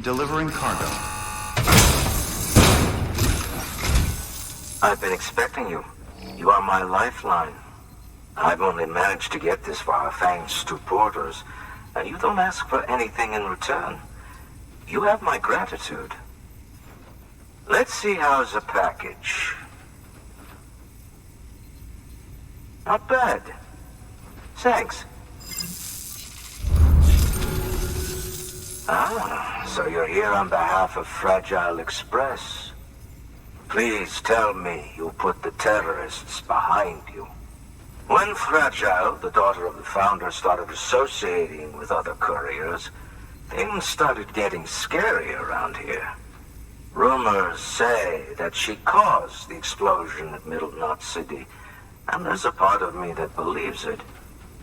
Delivering cargo. I've been expecting you. You are my lifeline. I've only managed to get this far thanks to porters, and you don't ask for anything in return. You have my gratitude. Let's see how's the package. Not bad. Thanks. Ah, so you're here on behalf of Fragile Express. Please tell me you put the terrorists behind you. When Fragile, the daughter of the founder, started associating with other couriers, things started getting scary around here. Rumors say that she caused the explosion at Middle Knot City, and there's a part of me that believes it.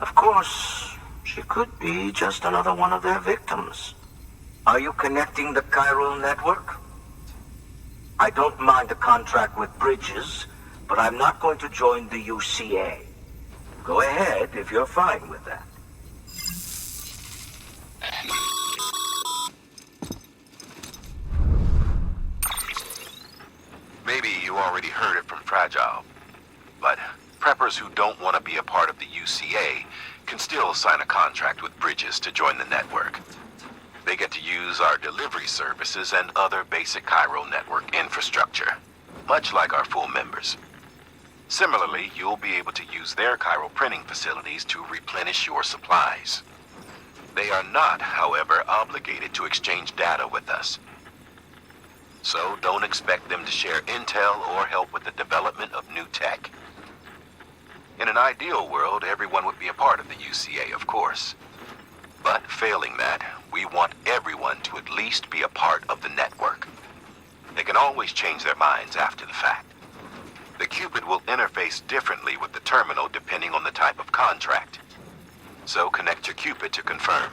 Of course, she could be just another one of their victims. Are you connecting the chiral network? I don't mind a contract with Bridges, but I'm not going to join the UCA. Go ahead if you're fine with that. Maybe you already heard it from Fragile, but preppers who don't want to be a part of the UCA can still sign a contract with Bridges to join the network. They get to use our delivery services and other basic chiral network infrastructure, much like our full members. Similarly, you'll be able to use their chiral printing facilities to replenish your supplies. They are not, however, obligated to exchange data with us. So don't expect them to share intel or help with the development of new tech. In an ideal world, everyone would be a part of the UCA, of course. But failing that, we want everyone to at least be a part of the network. They can always change their minds after the fact. The Cupid will interface differently with the terminal depending on the type of contract. So connect your Cupid to confirm.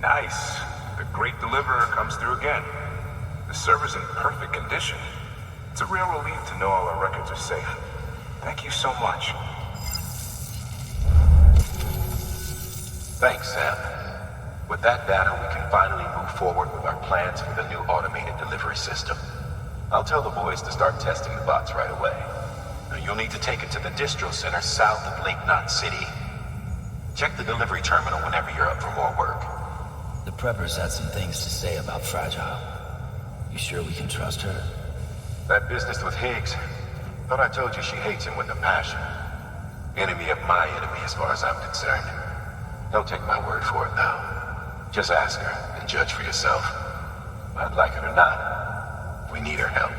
Nice. The great deliverer comes through again. The server's in perfect condition. It's a real relief to know all our records are safe. Thank you so much. Thanks, Sam. With that data, we can finally move forward with our plans for the new automated delivery system. I'll tell the boys to start testing the bots right away. Now, you'll need to take it to the distro center south of Lake Knot City. Check the delivery terminal whenever you're up for more work. The preppers had some things to say about Fragile. You sure we can trust her? That business with Higgs. Thought I told you she hates him with a passion. Enemy of my enemy as far as I'm concerned. Don't take my word for it, though. Just ask her and judge for yourself. I'd like it or not. We need her help.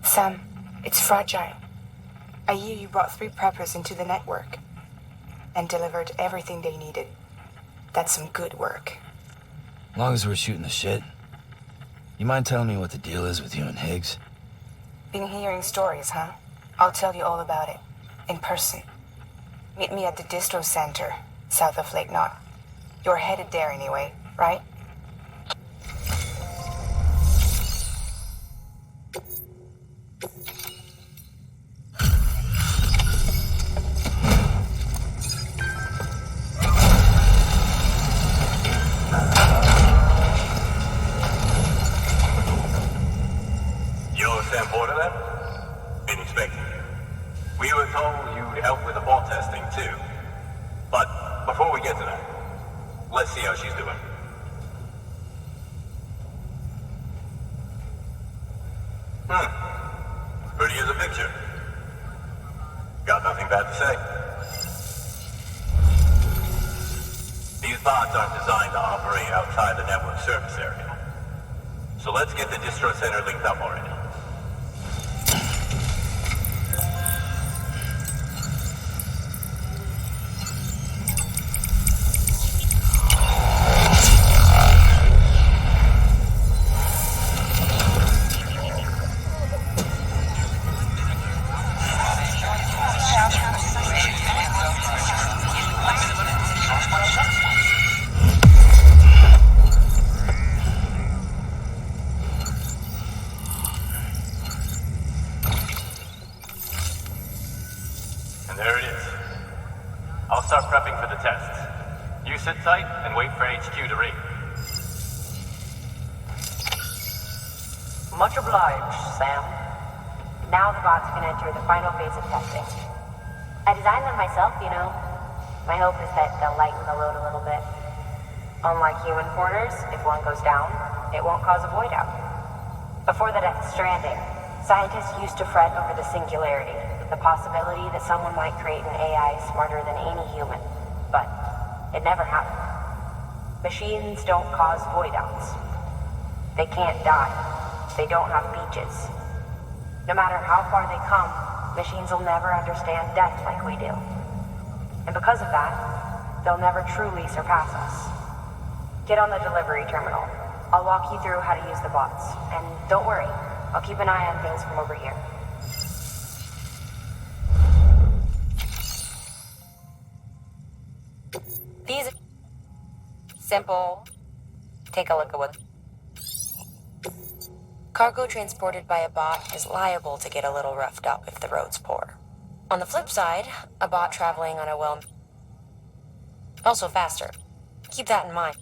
Sam, it's Fragile. I hear you brought 3 preppers into the network and delivered everything they needed. That's some good work. As long as we're shooting the shit. You mind telling me what the deal is with you and Higgs? Been hearing stories, huh? I'll tell you all about it. In person. Meet me at the distro center, south of Lake Knot. You're headed there anyway, right? Let's see how she's doing. Pretty as a picture. Got nothing bad to say. These bots aren't designed to operate outside the network service area. So let's get the distro center linked up already. And there it is. I'll start prepping for the tests. You sit tight and wait for HQ to ring. Much obliged, Sam. Now the bots can enter the final phase of testing. I designed them myself, you know. My hope is that they'll lighten the load a little bit. Unlike human porters, if one goes down, it won't cause a void out. Before the death of Stranding, scientists used to fret over the singularity, the possibility that someone might create an AI smarter than any human. But it never happened. Machines don't cause void outs. They can't die. They don't have beaches. No matter how far they come, machines will never understand death like we do. And because of that, they'll never truly surpass us. Get on the delivery terminal. I'll walk you through how to use the bots. And don't worry, I'll keep an eye on things from over here. These are simple. Take a look at what... Cargo transported by a bot is liable to get a little roughed up if the road's poor. On the flip side, a bot traveling on a also faster. Keep that in mind.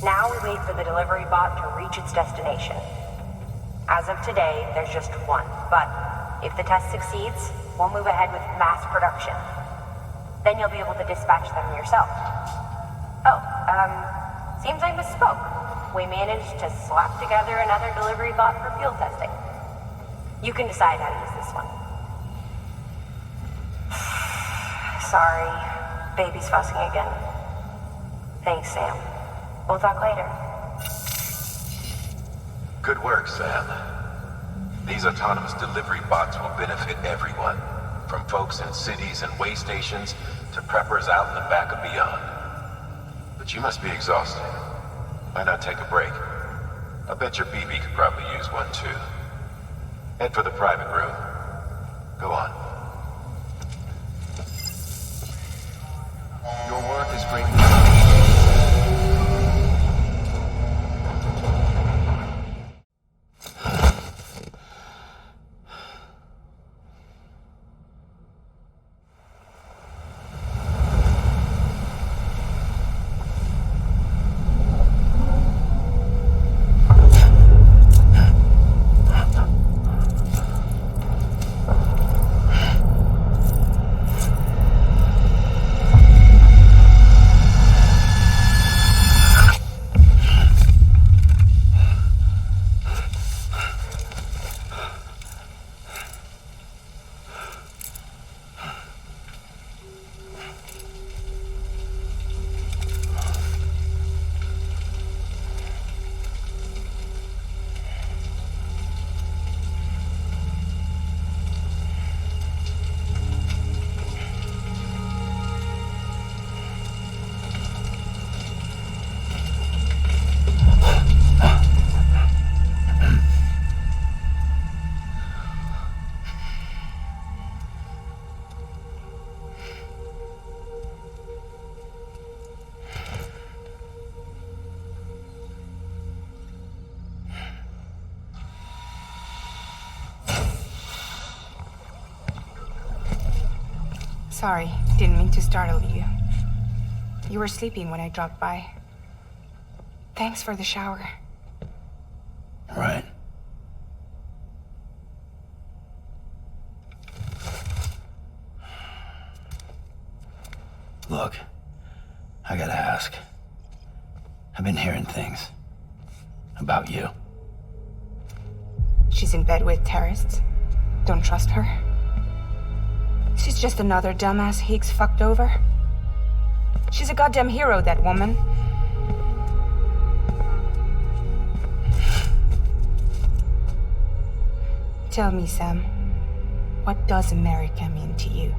Now we wait for the delivery bot to reach its destination. As of today, there's just one, but if the test succeeds, we'll move ahead with mass production. Then you'll be able to dispatch them yourself. Oh, seems I misspoke. We managed to slap together another delivery bot for field testing. You can decide how to use this one. Sorry, baby's fussing again. Thanks, Sam. We'll talk later. Good work, Sam. These autonomous delivery bots will benefit everyone, from folks in cities and way stations to preppers out in the back and beyond. But you must be exhausted. Why not take a break? I bet your BB could probably use one too. Head for the private room. Go on. Your work is great. Sorry, didn't mean to startle you. You were sleeping when I dropped by. Thanks for the shower. Right. Look, I gotta ask. I've been hearing things about you. She's in bed with terrorists. Don't trust her. She's just another dumbass Higgs fucked over. She's a goddamn hero, that woman. Tell me, Sam, what does America mean to you?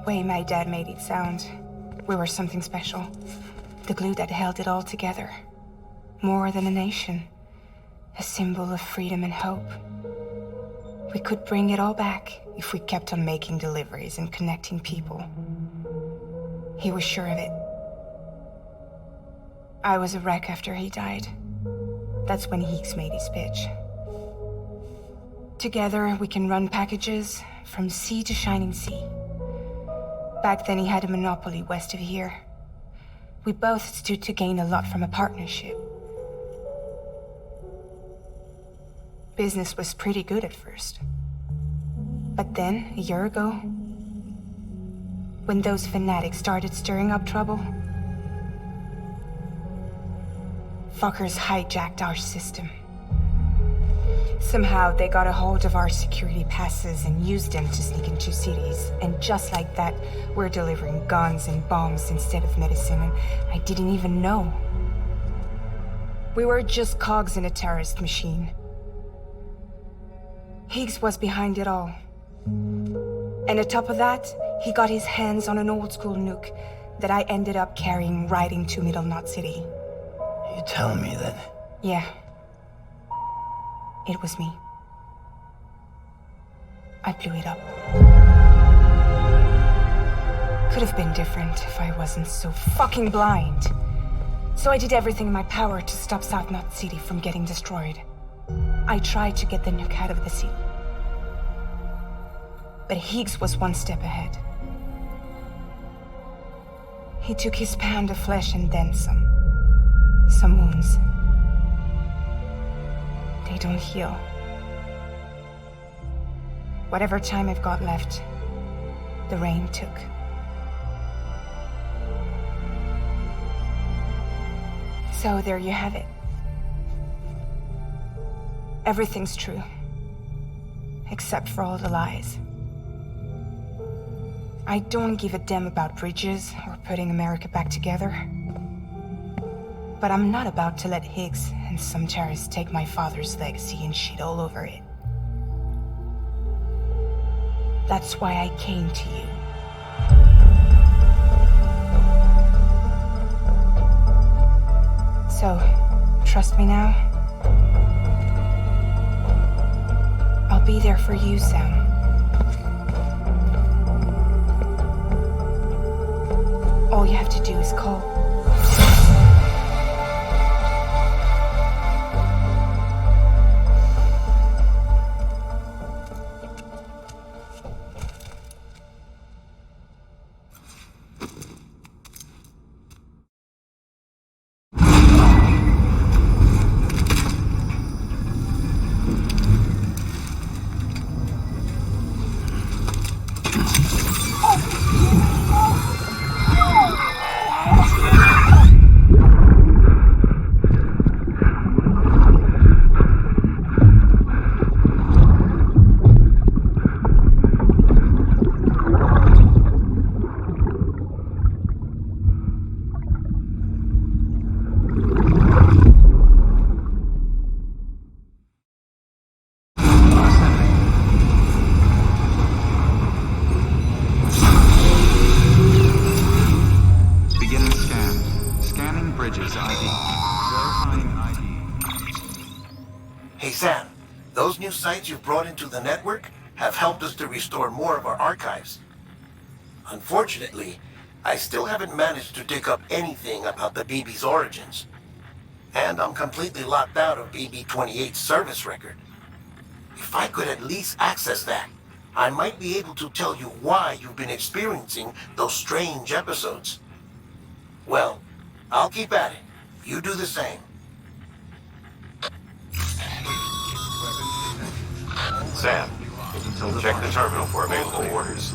Way my dad made it sound, we were something special. The glue that held it all together. More than a nation. A symbol of freedom and hope. We could bring it all back if we kept on making deliveries and connecting people. He was sure of it. I was a wreck after he died. That's when Higgs made his pitch. Together, we can run packages from sea to shining sea. Back then, he had a monopoly west of here. We both stood to gain a lot from a partnership. Business was pretty good at first. But then, a year ago, when those fanatics started stirring up trouble, fuckers hijacked our system. Somehow they got a hold of our security passes and used them to sneak into cities. And just like that, we're delivering guns and bombs instead of medicine, and I didn't even know. We were just cogs in a terrorist machine. Higgs was behind it all. And on top of that, he got his hands on an old-school nuke that I ended up carrying right into Middle Knot City. You telling me that? Yeah. It was me. I blew it up. Could have been different if I wasn't so fucking blind. So I did everything in my power to stop South Knot City from getting destroyed. I tried to get the nuke out of the city. But Higgs was one step ahead. He took his pound of flesh and then some. Some wounds. They don't heal. Whatever time I've got left, the rain took. So there you have it. Everything's true. Except for all the lies. I don't give a damn about bridges or putting America back together. But I'm not about to let Higgs and some terrorists take my father's legacy and shit all over it. That's why I came to you. So, trust me now? I'll be there for you, Sam. All you have to do is call. Sites you've brought into the network have helped us to restore more of our archives. Unfortunately, I still haven't managed to dig up anything about the BB's origins. And I'm completely locked out of BB-28's service record. If I could at least access that, I might be able to tell you why you've been experiencing those strange episodes. Well, I'll keep at it. You do the same. Sam, check the terminal for available orders.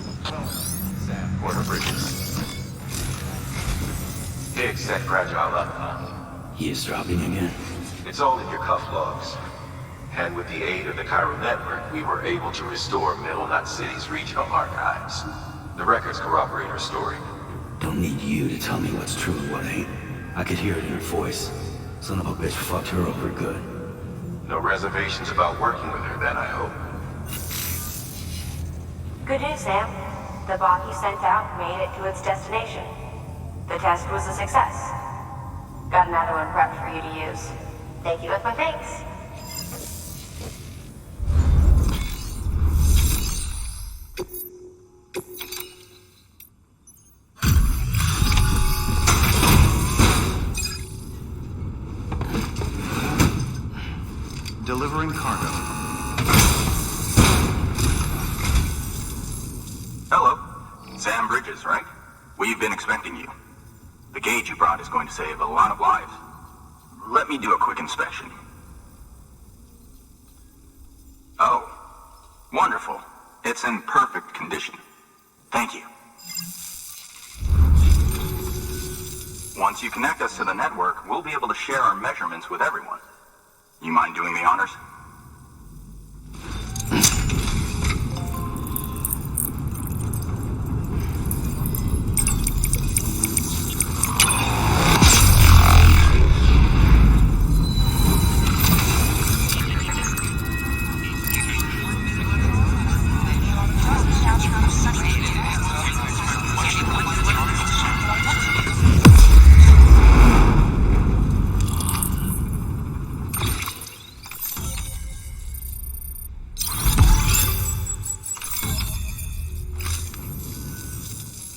Order Bridges. Higgs set Fragile up, huh? He is dropping again. It's all in your cuff logs. And with the aid of the Chiral Network, we were able to restore Middle Knot City's regional archives. The records corroborate her story. Don't need you to tell me what's true and what ain't. I could hear it in her voice. Son of a bitch fucked her over good. No reservations about working with her then, I hope. Good news, Sam. The bot you sent out made it to its destination. The test was a success. Got another one prepped for you to use. Thank you with my thanks. Delivering cargo. Hello. Sam Bridges, right? We've been expecting you. The gauge you brought is going to save a lot of lives. Let me do a quick inspection. Oh, wonderful. It's in perfect condition. Thank you. Once you connect us to the network, we'll be able to share our measurements with everyone. You mind doing the honors?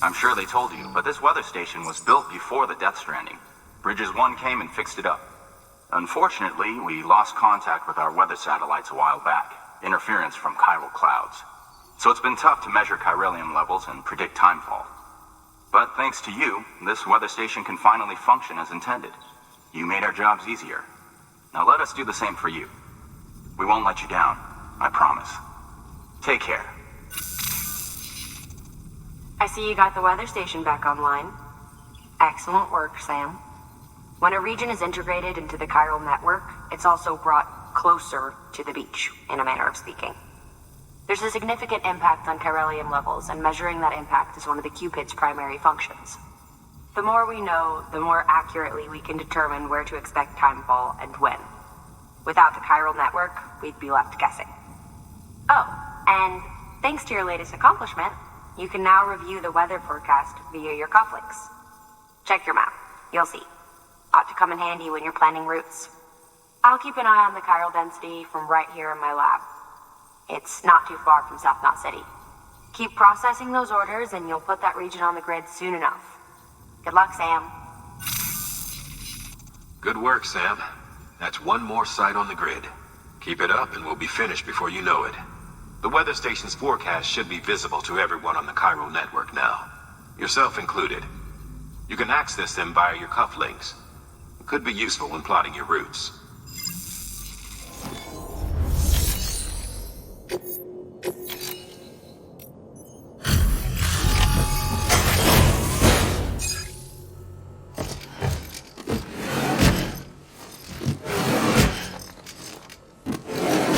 I'm sure they told you, but this weather station was built before the Death Stranding. Bridges 1 came and fixed it up. Unfortunately, we lost contact with our weather satellites a while back. Interference from chiral clouds. So it's been tough to measure chiralium levels and predict timefall. But thanks to you, this weather station can finally function as intended. You made our jobs easier. Now let us do the same for you. We won't let you down, I promise. Take care. I see you got the weather station back online. Excellent work, Sam. When a region is integrated into the chiral network, it's also brought closer to the beach, in a manner of speaking. There's a significant impact on chiralium levels, and measuring that impact is one of the Cupid's primary functions. The more we know, the more accurately we can determine where to expect timefall and when. Without the chiral network, we'd be left guessing. Oh, and thanks to your latest accomplishment, you can now review the weather forecast via your cufflinks. Check your map. You'll see. Ought to come in handy when you're planning routes. I'll keep an eye on the chiral density from right here in my lab. It's not too far from South Knot City. Keep processing those orders and you'll put that region on the grid soon enough. Good luck, Sam. Good work, Sam. That's one more site on the grid. Keep it up and we'll be finished before you know it. The weather station's forecast should be visible to everyone on the chiral network now, yourself included. You can access them via your cufflinks. It could be useful when plotting your routes.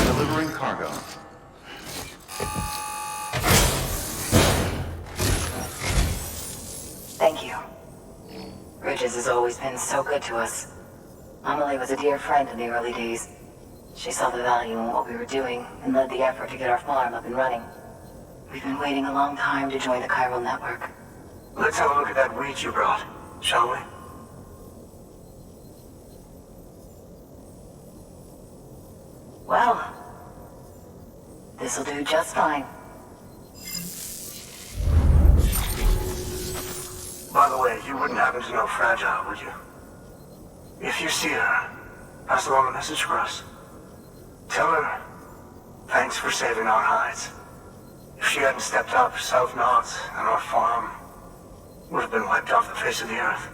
Delivering cargo. Thank you. Bridges has always been so good to us. Amelie was a dear friend in the early days. She saw the value in what we were doing and led the effort to get our farm up and running. We've been waiting a long time to join the chiral network. Let's have a look at that reach you brought, shall we? Well, this'll do just fine. By the way, you wouldn't happen to know Fragile, would you? If you see her, pass along a message for us. Tell her, thanks for saving our hides. If she hadn't stepped up, South Knots and our farm would have been wiped off the face of the earth.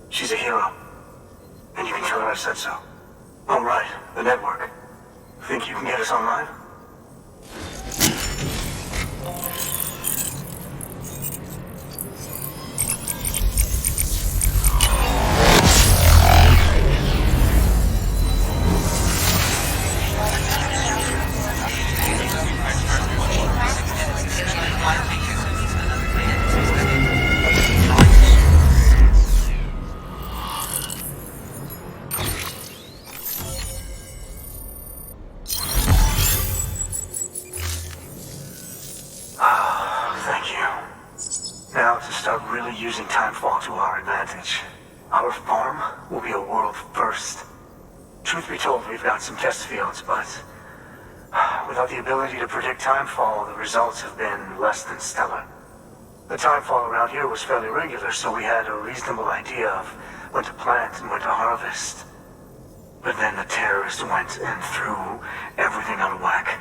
She's a hero. And you can tell her I said so. All right, the network. Think you can get us online? Using timefall to our advantage. Our farm will be a world first. Truth be told, we've got some test fields, but without the ability to predict timefall, the results have been less than stellar. The timefall around here was fairly regular, so we had a reasonable idea of when to plant and when to harvest. But then the terrorists went and threw everything out of whack.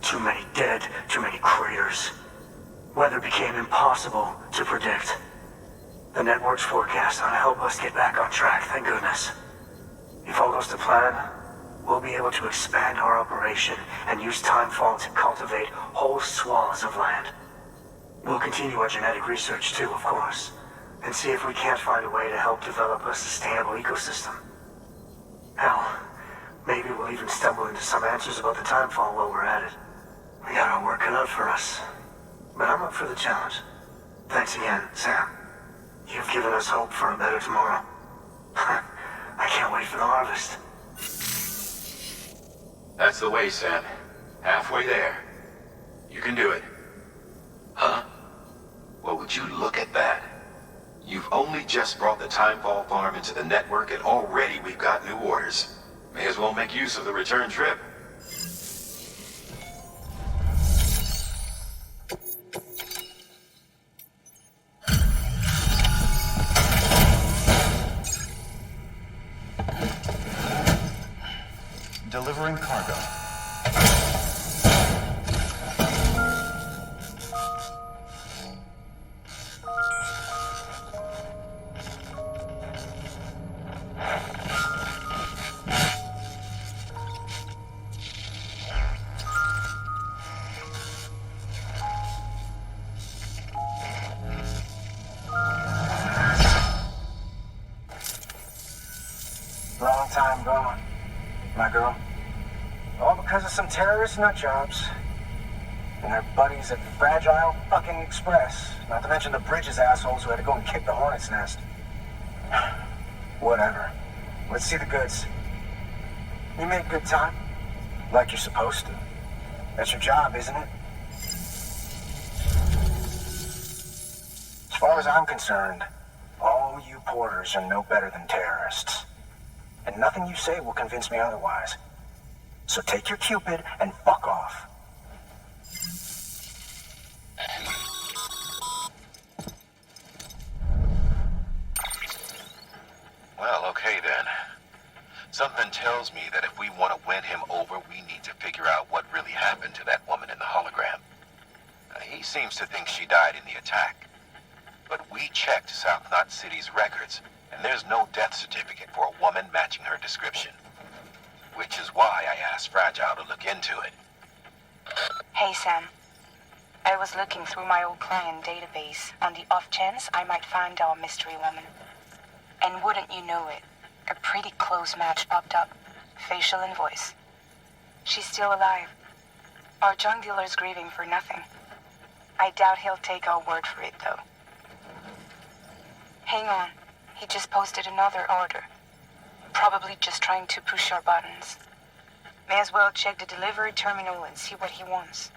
Too many dead, too many craters. Weather became impossible to predict. The network's forecast ought to help us get back on track, thank goodness. If all goes to plan, we'll be able to expand our operation and use timefall to cultivate whole swaths of land. We'll continue our genetic research too, of course, and see if we can't find a way to help develop a sustainable ecosystem. Hell, maybe we'll even stumble into some answers about the timefall while we're at it. We got our work cut out for us, but I'm up for the challenge. Thanks again, Sam. You've given us hope for a better tomorrow. I can't wait for the harvest. That's the way, Sam. Halfway there. You can do it. Huh? Well, would you look at that? You've only just brought the Timefall farm into the network, and already we've got new orders. May as well make use of the return trip. Delivering cargo. Long time gone, my girl. All because of some terrorist nut jobs. And their buddies at Fragile fucking Express. Not to mention the Bridges assholes who had to go and kick the hornet's nest. Whatever. Let's see the goods. You made good time. Like you're supposed to. That's your job, isn't it? As far as I'm concerned, all you porters are no better than terrorists. And nothing you say will convince me otherwise. So take your Cupid and fuck off. Well, okay then. Something tells me that if we want to win him over, we need to figure out what really happened to that woman in the hologram. He seems to think she died in the attack. But we checked South Knot City's records, and there's no death certificate for a woman matching her description. Which is why I asked Fragile to look into it. Hey, Sam. I was looking through my old client database on the off chance I might find our mystery woman. And wouldn't you know it, a pretty close match popped up. Facial and voice. She's still alive. Our junk dealer's grieving for nothing. I doubt he'll take our word for it, though. Hang on. He just posted another order. Probably just trying to push our buttons. May as well check the delivery terminal and see what he wants.